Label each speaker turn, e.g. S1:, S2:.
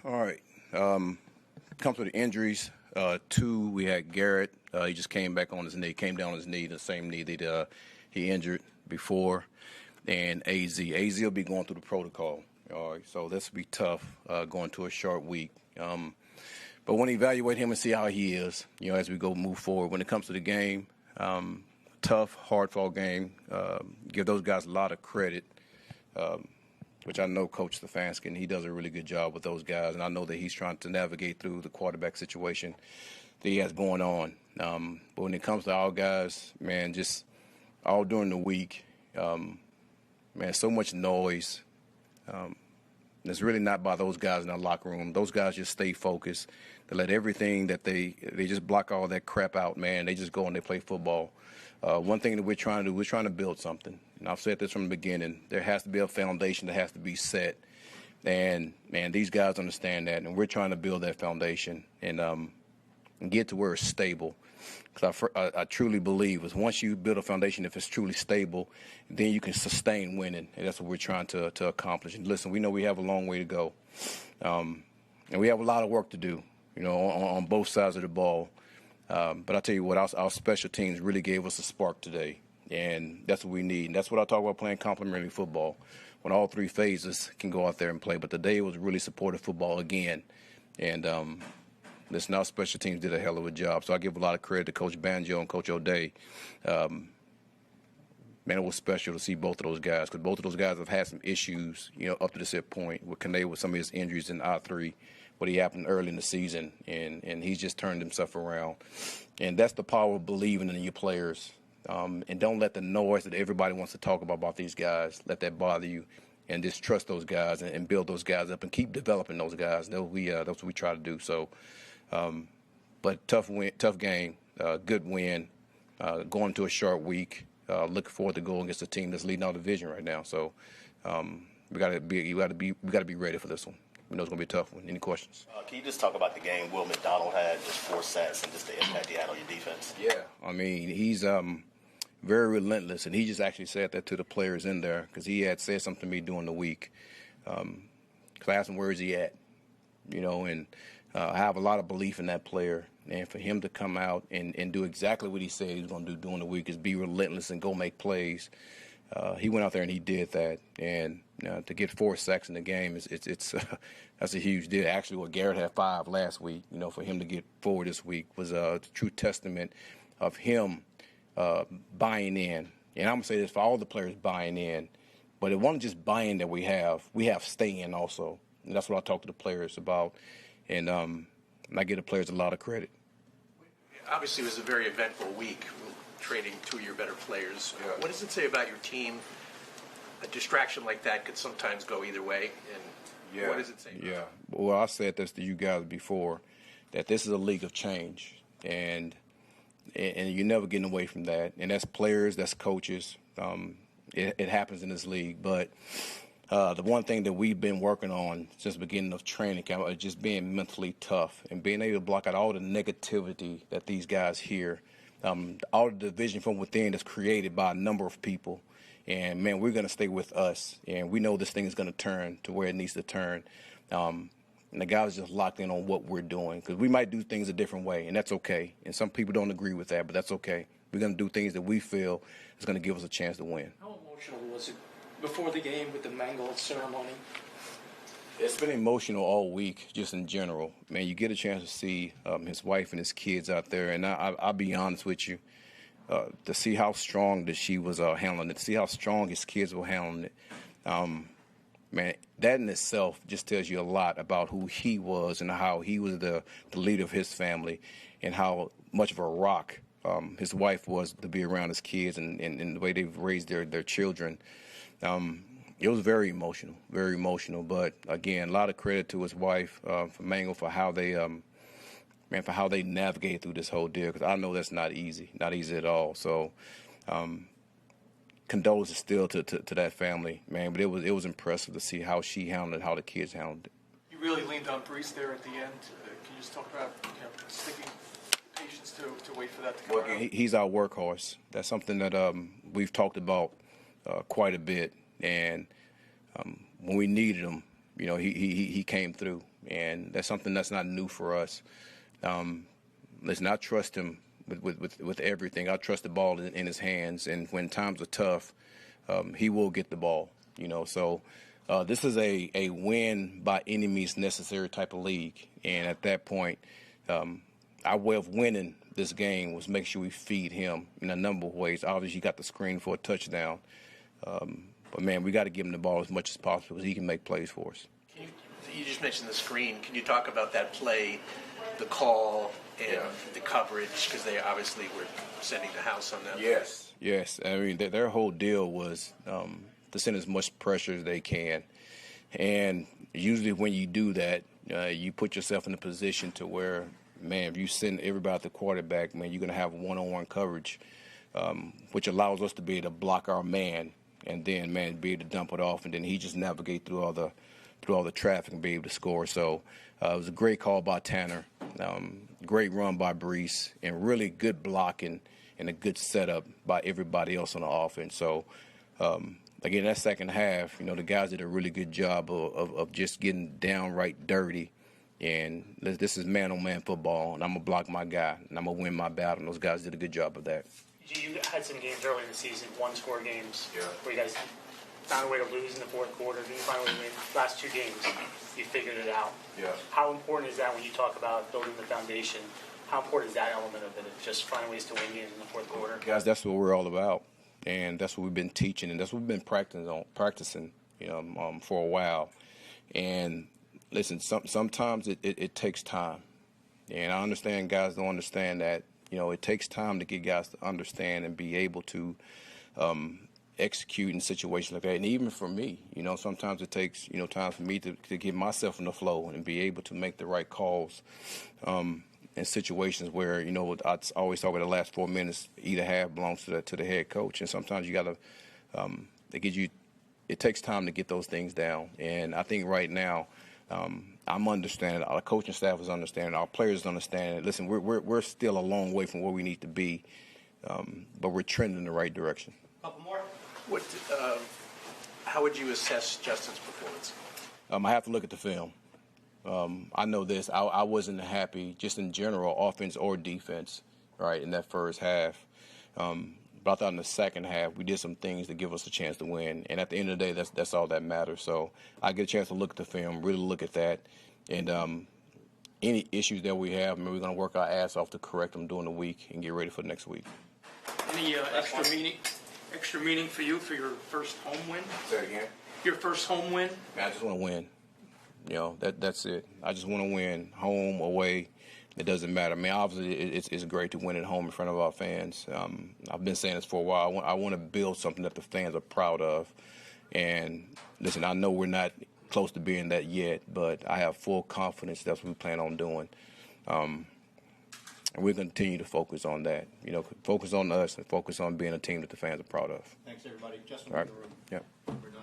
S1: All right. Comes with the injuries. Two, we had Garrett. He just came back on his knee, came down on his knee, the same knee that he injured before. And AZ. AZ will be going through the protocol. All right. So this will be tough going to a short week. But when you evaluate him and see how he is, as we move forward, when it comes to the game, tough, hard-fought game. Give those guys a lot of credit. Which I know Coach Stefanski, and he does a really good job with those guys. And I know that he's trying to navigate through the quarterback situation that he has going on. But when it comes to our guys, man, just all during the week, man, so much noise. It's really not by those guys in our locker room. Those guys just stay focused. They let everything that they just block all that crap out, man. They just go and they play football. One thing that we're trying to do, we're trying to build something. And I've said this from the beginning. There has to be a foundation that has to be set. And, man, these guys understand that. And we're trying to build that foundation and get to where it's stable. Because I truly believe is once you build a foundation, if it's truly stable, then you can sustain winning. And that's what we're trying to accomplish. And listen, we know we have a long way to go. And we have a lot of work to do, on both sides of the ball. But I'll tell you what, our special teams really gave us a spark today. And that's what we need. And that's what I talk about playing complementary football, when all three phases can go out there and play. But today was really supportive football again. And listen, our special teams did a hell of a job. So I give a lot of credit to Coach Banjo and Coach O'Day. Man, it was special to see both of those guys because both of those guys have had some issues, up to this point with Kane with some of his injuries in I3, what happened early in the season, and he's just turned himself around. And that's the power of believing in your players. And don't let the noise that everybody wants to talk about these guys, let that bother you. And just trust those guys and build those guys up and keep developing those guys. That's what we try to do. So, but tough game, good win, going to a short week. Looking forward to going against a team that's leading our division right now. So, we got to be ready for this one. We know it's going to be a tough one. Any questions?
S2: Can you just talk about the game Will McDonald had, just 4 sacks, and just the impact he had on your defense?
S1: Yeah, I mean, he's very relentless, and he just actually said that to the players in there because he had said something to me during the week. Because I asked him, where's he at? And I have a lot of belief in that player. And for him to come out and do exactly what he said he was going to do during the week is be relentless and go make plays. He went out there and he did that. And to get 4 sacks in the game, it's that's a huge deal. Actually, what Garrett had 5 last week, for him to get 4 this week was a true testament of him buying in. And I'm going to say this for all the players buying in. But it wasn't just buying that we have staying also. And that's what I talk to the players about. And I give the players a lot of credit.
S3: Obviously, it was a very eventful week, trading 2 of your better players. Yeah. What does it say about your team? A distraction like that could sometimes go either way. And what does it say about that?
S1: Well, I said this to you guys before, that this is a league of change. And you're never getting away from that. And that's players, that's coaches. It happens in this league. But the one thing that we've been working on since the beginning of training camp is just being mentally tough and being able to block out all the negativity that these guys hear, all the division from within that's created by a number of people. And, man, we're going to stay with us. And we know this thing is going to turn to where it needs to turn. And the guys just locked in on what we're doing because we might do things a different way, and that's okay. And some people don't agree with that, but that's okay. We're going to do things that we feel is going to give us a chance to win.
S4: How emotional was it before the game with the Mangold ceremony?
S1: It's been emotional all week, just in general. Man, you get a chance to see his wife and his kids out there, and I'll be honest with you, to see how strong that she was handling it, to see how strong his kids were handling it. Man, that in itself just tells you a lot about who he was and how he was the leader of his family and how much of a rock his wife was to be around his kids and the way they've raised their children. It was very emotional. But, again, a lot of credit to his wife, for Mangold, for how they navigate through this whole deal, because I know that's not easy at all. So, condolences still to that family, man. But it was impressive to see how she handled it, how the kids handled it.
S4: You really leaned on Brees there at the end. Can you just talk about sticking patience to wait for that to come out?
S1: Well, he's our workhorse. That's something that we've talked about quite a bit. And when we needed him, he came through. and that's something that's not new for us. Listen, I trust him with everything. I trust the ball in his hands, and when times are tough, he will get the ball. So this is a win by any means necessary type of league, and at that point, our way of winning this game was make sure we feed him in a number of ways. Obviously, you got the screen for a touchdown, but man, we got to give him the ball as much as possible because he can make plays for us.
S3: You just mentioned the screen. Can you talk about that play, the call, and the coverage? Because they obviously were sending the house on them.
S1: Yes. I mean, their whole deal was to send as much pressure as they can. And usually when you do that, you put yourself in a position to where, man, if you send everybody at the quarterback, man, you're going to have one-on-one coverage, which allows us to be able to block our man and then, man, be able to dump it off. And then he just navigate through all the traffic and be able to score. So it was a great call by Tanner, great run by Brees, and really good blocking and a good setup by everybody else on the offense. So, again, that second half, the guys did a really good job of just getting downright dirty. And this is man-on-man football, and I'm going to block my guy, and I'm going to win my battle. And those guys did a good job of that.
S5: You had some games early in the season, one-score games, where you guys found a way to lose in the fourth quarter. Then you finally win. Last two games, you figured it out.
S1: Yeah.
S5: How important is that when you talk about building the foundation? How important is that element of it, of just finding ways to win games in the fourth quarter?
S1: Guys, that's what we're all about, and that's what we've been teaching, and that's what we've been practicing for a while. And listen, sometimes it takes time, and I understand guys don't understand that. It takes time to get guys to understand and be able to execute in situations like that. And even for me, sometimes it takes time for me to get myself in the flow and be able to make the right calls in situations where I always thought with the last 4 minutes either half belongs to the head coach, and sometimes you got to it takes time to get those things down. And I think right now, I'm understanding. Our coaching staff is understanding. Our players understand. Listen, we're still a long way from where we need to be, but we're trending in the right direction.
S5: Couple more.
S3: How would you assess Justin's performance?
S1: I have to look at the film. I know this. I wasn't happy just in general, offense or defense, right, in that first half. But I thought in the second half we did some things to give us a chance to win. And at the end of the day, that's all that matters. So I get a chance to look at the film, really look at that. And any issues that we have, we're going to work our ass off to correct them during the week and get ready for next week.
S6: Any extra meaning for you for your first home win?
S1: Say it again.
S6: Your first home win?
S1: Man, I just want to win. That's it. I just want to win, home, away. It doesn't matter. I mean, obviously, it's great to win at home in front of our fans. I've been saying this for a while. I want to build something that the fans are proud of. And, listen, I know we're not close to being that yet, but I have full confidence that's what we plan on doing. And we're going to continue to focus on that. Focus on us and focus on being a team that the fans are proud of.
S7: Thanks, everybody. Justin,
S1: all right.
S7: in the room.
S1: Yeah.
S7: We're done.